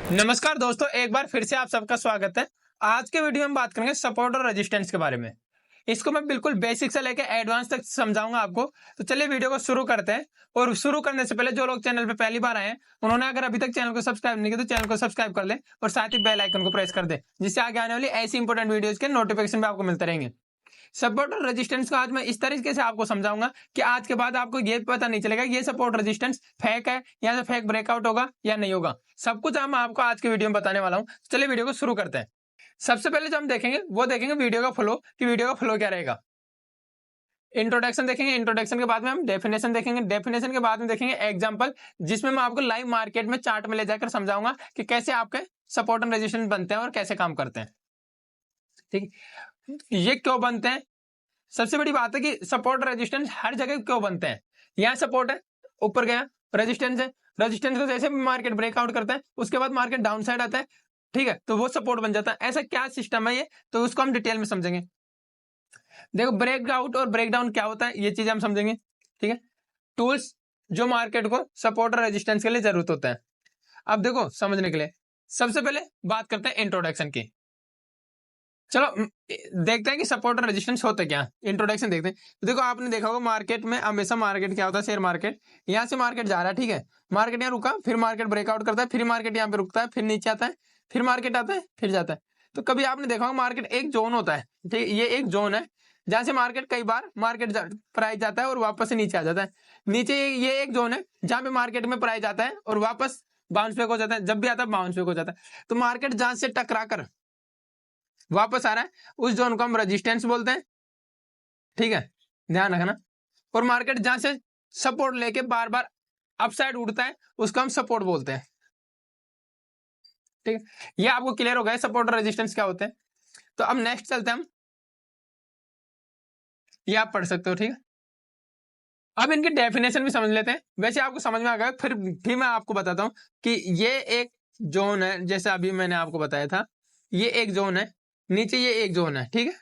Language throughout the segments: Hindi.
नमस्कार दोस्तों, एक बार फिर से आप सबका स्वागत है। आज के वीडियो में बात करेंगे सपोर्ट और रेजिस्टेंस के बारे में। इसको मैं बिल्कुल बेसिक से लेकर एडवांस तक समझाऊंगा आपको। तो चलिए वीडियो को शुरू करते हैं। और शुरू करने से पहले जो लोग चैनल पे पहली बार आए हैं, उन्होंने अगर अभी तक चैनल को सब्सक्राइब नहीं किया तो चैनल को सब्सक्राइब कर ले और साथ ही बेल आइकन को प्रेस कर दे, जिससे आगे आने वाली ऐसी इंपॉर्टेंट वीडियोज के नोटिफिकेशन भी आपको मिलते रहेंगे। सपोर्ट और रेजिस्टेंस को आज मैं इस तरीके से आपको समझाऊंगा कि आज के बाद आपको ये पता नहीं चलेगा ये सपोर्ट रेजिस्टेंस फेक है या फेक ब्रेकआउट होगा या नहीं होगा। सब कुछ मैं आपको आज के वीडियो में बताने वाला हूं। चलिए वीडियो को शुरू करते हैं। सबसे पहले जो हम देखेंगे वो देखेंगे वीडियो का फ्लो, कि वीडियो का फ्लो क्या रहेगा। इंट्रोडक्शन देखेंगे, इंट्रोडक्शन के बाद में हम डेफिनेशन देखेंगे, डेफिनेशन के बाद में देखेंगे एग्जांपल, जिसमें मैं आपको लाइव मार्केट में चार्ट में ले जाकर समझाऊंगा कि कैसे आपके सपोर्ट एंड रेजिस्टेंस बनते हैं और कैसे काम करते हैं। ठीक है, ये क्यों बनते हैं। सबसे बड़ी बात है कि सपोर्ट रेजिस्टेंस हर जगह क्यों बनते हैं। यहाँ सपोर्ट है, ऊपर गया, रेजिस्टेंस है, रेजिस्टेंस को जैसे मार्केट ब्रेकआउट करता है उसके बाद मार्केट डाउन साइड आता है, ठीक है, तो वो सपोर्ट बन जाता है। ऐसा क्या सिस्टम है ये, तो उसको हम डिटेल में समझेंगे। देखो, ब्रेकआउट और ब्रेकडाउन क्या होता है ये चीज हम समझेंगे। ठीक है, टूल्स जो मार्केट को सपोर्ट और रेजिस्टेंस के लिए जरूरत होता है। अब देखो, समझने के लिए सबसे पहले बात करते हैं इंट्रोडक्शन की। चलो देखते हैं कि सपोर्ट और रेजिस्टेंस होते क्या। इंट्रोडक्शन देखते हैं। तो देखो, आपने देखा होगा मार्केट में हमेशा मार्केट क्या होता है, शेयर मार्केट यहाँ से मार्केट जा रहा है, ठीक है, मार्केट यहाँ रुका, फिर मार्केट ब्रेकआउट करता है, फिर मार्केट यहाँ पे रुकता है, फिर नीचे आता है, फिर मार्केट आता है, फिर जाता है। तो कभी आपने देखा होगा मार्केट एक जोन होता है, ठीक, ये एक जोन है जहां से मार्केट कई बार प्राइस जाता है और वापस से नीचे आ जाता है। नीचे ये एक जोन है जहां पे मार्केट में प्राइस आता है और वापस बाउंस बैक हो जाता है, जब भी आता है बाउंस बैक हो जाता है। तो मार्केट जहां से टकरा कर वापस आ रहा है उस जोन को हम रेजिस्टेंस बोलते हैं, ठीक है, ध्यान रखना। और मार्केट जहां से सपोर्ट लेके बार बार अपसाइड उड़ता है उसको हम सपोर्ट बोलते हैं, ठीक है। ये आपको क्लियर हो गया सपोर्ट और रेजिस्टेंस क्या होते हैं। तो अब नेक्स्ट चलते हैं हम, ये आप पढ़ सकते हो, ठीक है। अब इनकी डेफिनेशन भी समझ लेते हैं। वैसे आपको समझ में आ गया, फिर भी मैं आपको बताता हूं कि ये एक जोन है, जैसे अभी मैंने आपको बताया था, ये एक जोन है, नीचे ये एक जोन है, ठीक है।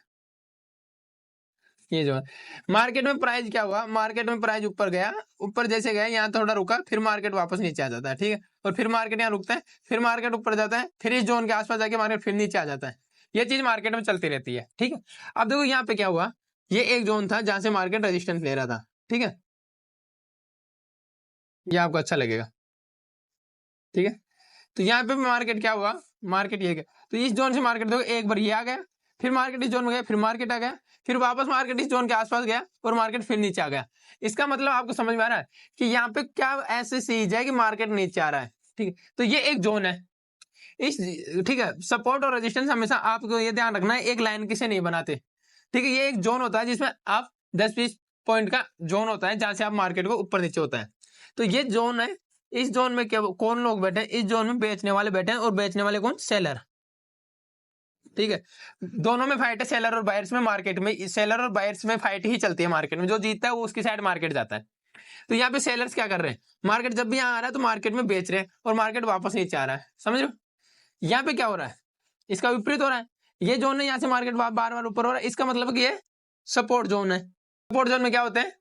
ये जो है मार्केट में प्राइस क्या हुआ, मार्केट में प्राइस ऊपर गया, ऊपर जैसे गया यहाँ थोड़ा रुका, फिर मार्केट वापस नीचे आ जाता है, ठीक है। और फिर मार्केट यहाँ रुकता है, फिर मार्केट ऊपर जाता है, फिर इस जोन के आसपास जाके मार्केट फिर नीचे आ जाता है। ये चीज मार्केट में चलती रहती है, ठीक है। अब देखो यहाँ पे क्या हुआ, ये एक जोन था जहां से मार्केट रेजिस्टेंस ले रहा था, ठीक है, ये आपको अच्छा लगेगा, ठीक है। तो यहाँ पे मार्केट क्या हुआ, मार्केट ये गया, तो इस जोन से मार्केट देखो एक बार ये आ गया, फिर मार्केट इस जोन में गया, फिर मार्केट आ गया, फिर वापस मार्केट इस जोन के आसपास गया और मार्केट फिर नीचे आ गया। इसका मतलब आपको समझ में आ रहा है कि यहाँ पे क्या ऐसी चीज है कि मार्केट नीचे आ रहा है, ठीक है। तो ये एक जोन है इस, ठीक है। सपोर्ट और रेजिस्टेंस हमेशा आपको ये ध्यान रखना है, एक लाइन किसे नहीं बनाते, ठीक है। ये एक जोन होता है जिसमें आप 10-20 पॉइंट का जोन होता है जहां से आप मार्केट को ऊपर नीचे होता है। तो ये जोन है, इस जोन में क्या कौन लोग बैठे हैं, इस जोन में बेचने वाले बैठे हैं, और बेचने वाले कौन, सेलर, ठीक है। दोनों में फाइट है, सेलर और बायर्स में। मार्केट में सेलर और बायर्स में फाइट ही चलती है, मार्केट में जो जीतता है वो उसकी साइड मार्केट जाता है। तो यहाँ पे सेलर्स क्या कर रहे हैं, मार्केट जब भी यहाँ आ रहा है तो मार्केट में बेच रहे हैं और मार्केट वापस नीचे आ रहा है, समझ रहे हो। यहाँ पे क्या हो रहा है, इसका विपरीत हो रहा है। ये जोन है, यहाँ से मार्केट बार बार ऊपर हो रहा है, इसका मतलब है कि ये सपोर्ट जोन है। सपोर्ट जोन में क्या होते हैं,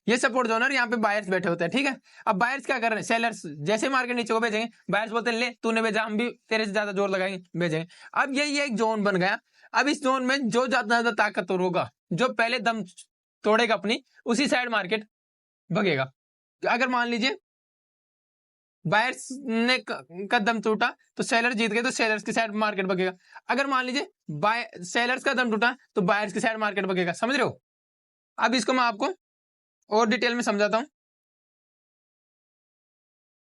ये सपोर्ट जोन है, यहाँ पे बायर्स बैठे होते हैं, ठीक है। अब बायर्स क्या कर रहे हैं, सेलर्स जैसे मार्केट नीचे को भेजेंगे, बायर्स बोलते हैं ले तूने भेजा, हम भी तेरे से ज्यादा जोर लगाएंगे, भेजेंगे। अब ये एक जोन बन गया। अब इस जोन में जो ज्यादा ताकतवर होगा, जो पहले दम तोड़ेगा अपनी, उसी साइड मार्केट भगेगा। अगर मान लीजिए बायर्स ने का दम टूटा तो सेलर जीत गए, तो सेलर्स की साइड मार्केट भगेगा। अगर मान लीजिए सेलर्स का दम टूटा तो बायर्स की साइड मार्केट भगेगा, समझ रहे हो। अब इसको मैं आपको और डिटेल में समझाता हूं।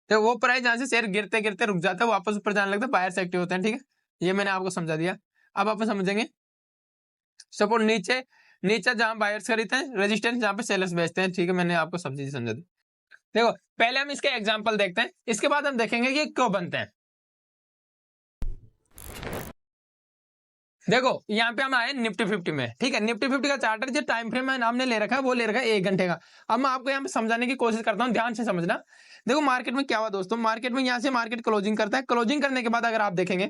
तो वो प्राइस जहां से शेयर गिरते गिरते रुक जाता है, वापस ऊपर जाने लगता है, बायर्स एक्टिव होते हैं, ठीक है। ये मैंने आपको समझा दिया। अब आप समझेंगे सपोर्ट नीचे, नीचे जहां बायर्स खरीदते हैं, रेजिस्टेंस जहां पे सेलर्स बेचते हैं, ठीक है। मैंने आपको सब चीजें समझा दी। देखो, पहले हम इसके एग्जाम्पल देखते हैं, इसके बाद हम देखेंगे कि क्यों बनते हैं। देखो, यहाँ पे हम आए निफ्टी 50 में, ठीक है। निफ्टी 50 का चार्टर जो टाइम फ्रेम हमने ले रखा है वो ले रखा है 1 घंटे का। अब मैं आपको यहाँ पे समझाने की कोशिश करता हूँ, ध्यान से समझना। देखो, मार्केट में क्या हुआ दोस्तों, मार्केट में यहाँ से मार्केट क्लोजिंग करता है, क्लोजिंग करने के बाद अगर आप देखेंगे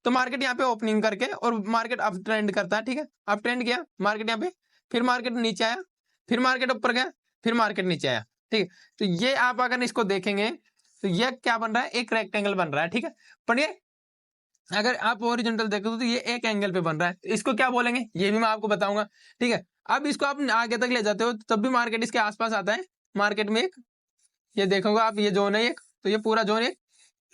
तो मार्केट यहाँ पे ओपनिंग करके और मार्केट अप ट्रेंड करता है, ठीक है। अप ट्रेंड किया मार्केट यहाँ पे, फिर मार्केट नीचे आया, फिर मार्केट ऊपर गया, फिर मार्केट नीचे आया, ठीक है। तो ये आप अगर इसको देखेंगे तो ये क्या बन रहा है, एक रेक्टेंगल बन रहा है, ठीक है। पर ये अगर आप ओरिजेंटल देखो तो ये एक एंगल पे बन रहा है, इसको क्या बोलेंगे ये भी मैं आपको बताऊंगा, ठीक है। अब इसको आप आगे तक ले जाते हो तब भी मार्केट इसके आसपास आता है। मार्केट में एक ये देखोगे आप, ये जोन है एक, तो ये पूरा जोन एक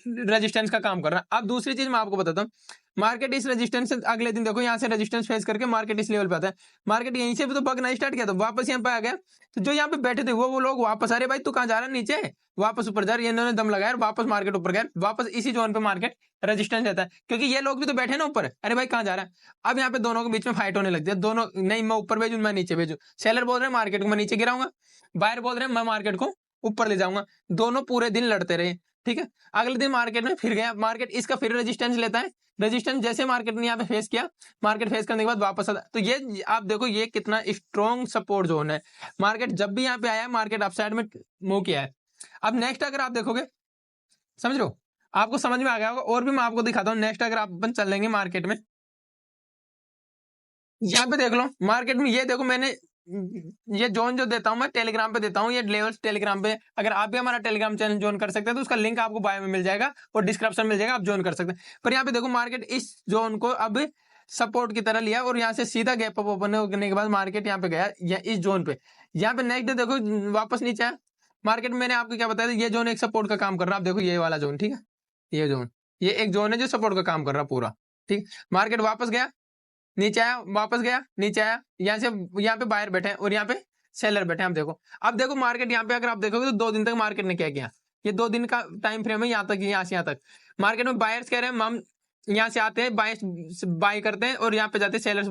रेजिस्टेंस का काम कर रहा है। अब दूसरी चीज मैं आपको बताता हूँ, मार्केट इस रेजिस्टेंस से अगले दिन देखो यहाँ से रेजिस्टेंस फेस करके मार्केट इस लेवल पे आता है। मार्केट यहीं से भी तो भगना स्टार्ट किया, तो वापस यहाँ पे आ गया। तो जो यहाँ पे बैठे थे वो लोग वापस आ रहे, भाई तू कहाँ जा रहा है, नीचे वापस ऊपर जा रहा है। इन्होंने दम लगाया और वापस मार्केट ऊपर गया, वापस इसी जोन पे मार्केट रेजिस्टेंस रहता है, क्योंकि ये लोग भी तो बैठे ना ऊपर, अरे भाई कहाँ जा रहा है। अब यहाँ पे दोनों के बीच में फाइट होने लगती है, दोनों नहीं मैं ऊपर भेजू मैं नीचे भेजू। सेलर बोल रहे हैं मार्केट को मैं नीचे गिराऊंगा, बायर बोल रहे हैं मैं मार्केट को ऊपर ले जाऊंगा। दोनों पूरे दिन लड़ते रहे, ठीक है। अगले दिन मार्केट में फिर गया, मार्केट इसका फिर रेजिस्टेंस लेता है। रेजिस्टेंस जैसे मार्केट ने यहाँ पे फेस किया, मार्केट फेस करने के बाद वापस आता। तो ये आप देखो ये कितना स्ट्रॉन्ग सपोर्ट जोन है। मार्केट जब भी यहाँ पे आया मार्केट अपसाइड में मूव किया है। अब नेक्स्ट अगर आप देखोगे, समझ रहे हो, आपको समझ में आ गया होगा, और भी मैं आपको दिखाता हूँ। नेक्स्ट अगर आप अपन चलेंगे मार्केट में, यहाँ पे देख लो मार्केट में, ये देखो मैंने ये जोन जो देता हूं मैं टेलीग्राम पे देता हूं, ये लेवल्स टेलीग्राम पे। अगर आप भी हमारा टेलीग्राम चैनल ज्वाइन कर सकते हैं तो उसका लिंक आपको बायो में मिल जाएगा और डिस्क्रिप्शन में मिल जाएगा, आप ज्वाइन कर सकते हैं। पर यहाँ पे देखो मार्केट इस जोन को अब सपोर्ट की तरह लिया और यहाँ से सीधा गैप अप ओपन होने के बाद मार्केट यहाँ पे गया या इस जोन पे। यहाँ पे नेक्स्ट देखो वापस नीचे आया मार्केट। मैंने आपको क्या बताया, ये जोन एक सपोर्ट का काम कर रहा है। आप देखो ये वाला जोन, ठीक है, ये जोन, ये एक जोन है जो सपोर्ट का काम कर रहा है पूरा, ठीक। मार्केट वापस गया, नीचे आया, वापस गया, नीचे आया, यहाँ से यहाँ पे बायर बैठे हैं और यहाँ पे सेलर बैठे हैं। आप देखो, अब देखो मार्केट यहाँ पे अगर आप देखोगे तो 2 दिन तक मार्केट ने क्या किया, ये 2 दिन का टाइम फ्रेम है, यहाँ तक यहाँ से यहाँ तक। मार्केट में बायर्स कह रहे हैं हम यहाँ से आते हैं बाय करते हैं और यहाँ पे जाते हैं सेलर्स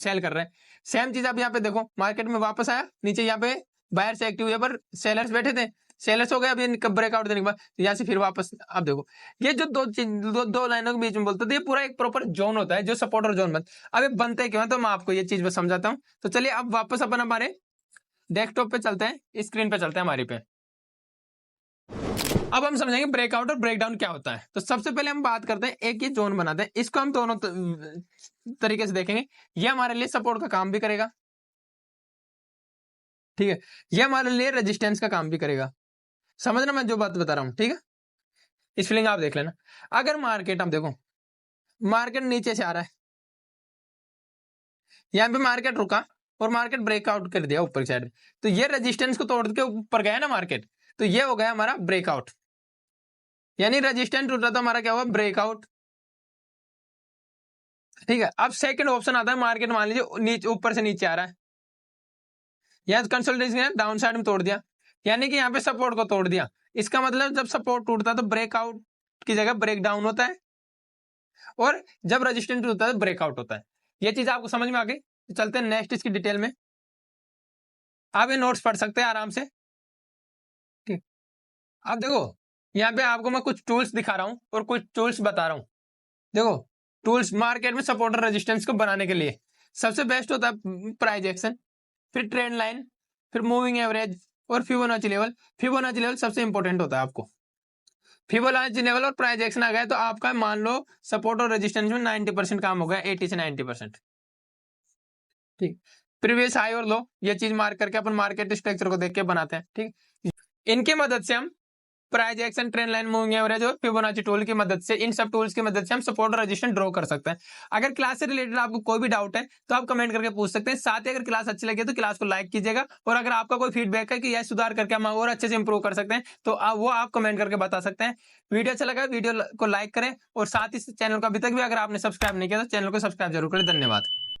सेल कर रहे हैं। सेम चीज आप यहाँ पे देखो, मार्केट में वापस आया, नीचे यहाँ पे बायर्स एक्टिव हुए पर सेलर्स बैठे थे, सेलर्स हो गए। अब ये ब्रेकआउट देने के बाद यहाँ से फिर वापस आप देखो, ये जो दो लाइनों के बीच में बोलते थे, ये पूरा एक प्रॉपर जोन होता है जो सपोर्टर जोन बनता। अब ये बनते क्यों है तो मैं आपको ये चीज समझाता हूँ। तो चलिए अब वापस अपन हमारे डेस्कटॉप पे चलते हैं, स्क्रीन पे चलते हैं हमारी पे। अब हम समझेंगे ब्रेकआउट और ब्रेकडाउन क्या होता है। तो सबसे पहले हम बात करते हैं, एक ये जोन बनाते हैं, इसको हम दोनों तरीके से देखेंगे। ये हमारे लिए सपोर्ट का काम भी करेगा, ठीक है, ये हमारे लिए रेजिस्टेंस का काम भी करेगा। समझना मैं जो बात बता रहा हूं, ठीक है। इस फीलिंग आप देख लेना। अगर मार्केट आप देखो, मार्केट नीचे से आ रहा है, यहां पे मार्केट रुका और मार्केट ब्रेकआउट कर दिया ऊपर साइड में, तो ये रेजिस्टेंस को तोड़ के ऊपर गया ना मार्केट, तो ये हो गया हमारा ब्रेकआउट। यानी रेजिस्टेंस टूटा तो हमारा क्या हुआ, ब्रेकआउट, ठीक है। अब सेकंड ऑप्शन आता है, मार्केट मान लीजिए नीचे ऊपर से नीचे आ रहा है, यहां कंसोलिडेशन डाउन साइड में तोड़ दिया, यानी कि यहाँ पे सपोर्ट को तोड़ दिया। इसका मतलब जब सपोर्ट टूटता है तो ब्रेकआउट की जगह ब्रेक डाउन होता है, और जब रेजिस्टेंस होता है ब्रेकआउट होता है। ये चीज आपको समझ में आ गई। चलते हैं नेक्स्ट इसकी डिटेल में, आप ये नोट्स पढ़ सकते हैं आराम से, ठीक। अब देखो यहाँ पे आपको मैं कुछ टूल्स दिखा रहा हूं और कुछ टूल्स बता रहा हूं। देखो टूल्स मार्केट में सपोर्ट और रेजिस्टेंस को बनाने के लिए सबसे बेस्ट होता है प्राइस एक्शन, फिर ट्रेंड लाइन, फिर मूविंग एवरेज और फिबोनाची लेवल। फिबोनाची लेवल सबसे इंपॉर्टेंट होता है आपको। फिबोनाची लेवल और प्राइस एक्शन आ गया तो आपका मान लो सपोर्ट और रेजिस्टेंस में 90% काम हो गया, 80 से 90%, ठीक। प्रीवियस हाई और लो ये चीज मार्क करके अपन मार्केट स्ट्रक्चर को देख के बनाते हैं, ठीक। इनकी मदद से हम price action, trend line, moving average और फिबोनाची टूल की मदद से, इन सब टूल्स की मदद से हम सपोर्ट और रेजिस्टेंस ड्रॉ कर सकते हैं। अगर क्लास से रिलेटेड आपको कोई भी डाउट है तो आप कमेंट करके पूछ सकते हैं। साथ ही अगर क्लास अच्छी लगे तो क्लास को लाइक कीजिएगा, और अगर आपका कोई फीडबैक है कि यह सुधार करके हम और अच्छे से इंप्रूव कर सकते हैं तो वो आप कमेंट करके बता सकते हैं। वीडियो अच्छा लगा वीडियो को लाइक करें, और साथ ही चैनल को अभी तक भी अगर आपने सब्सक्राइब नहीं किया तो चैनल को सब्सक्राइब जरूर करें। धन्यवाद।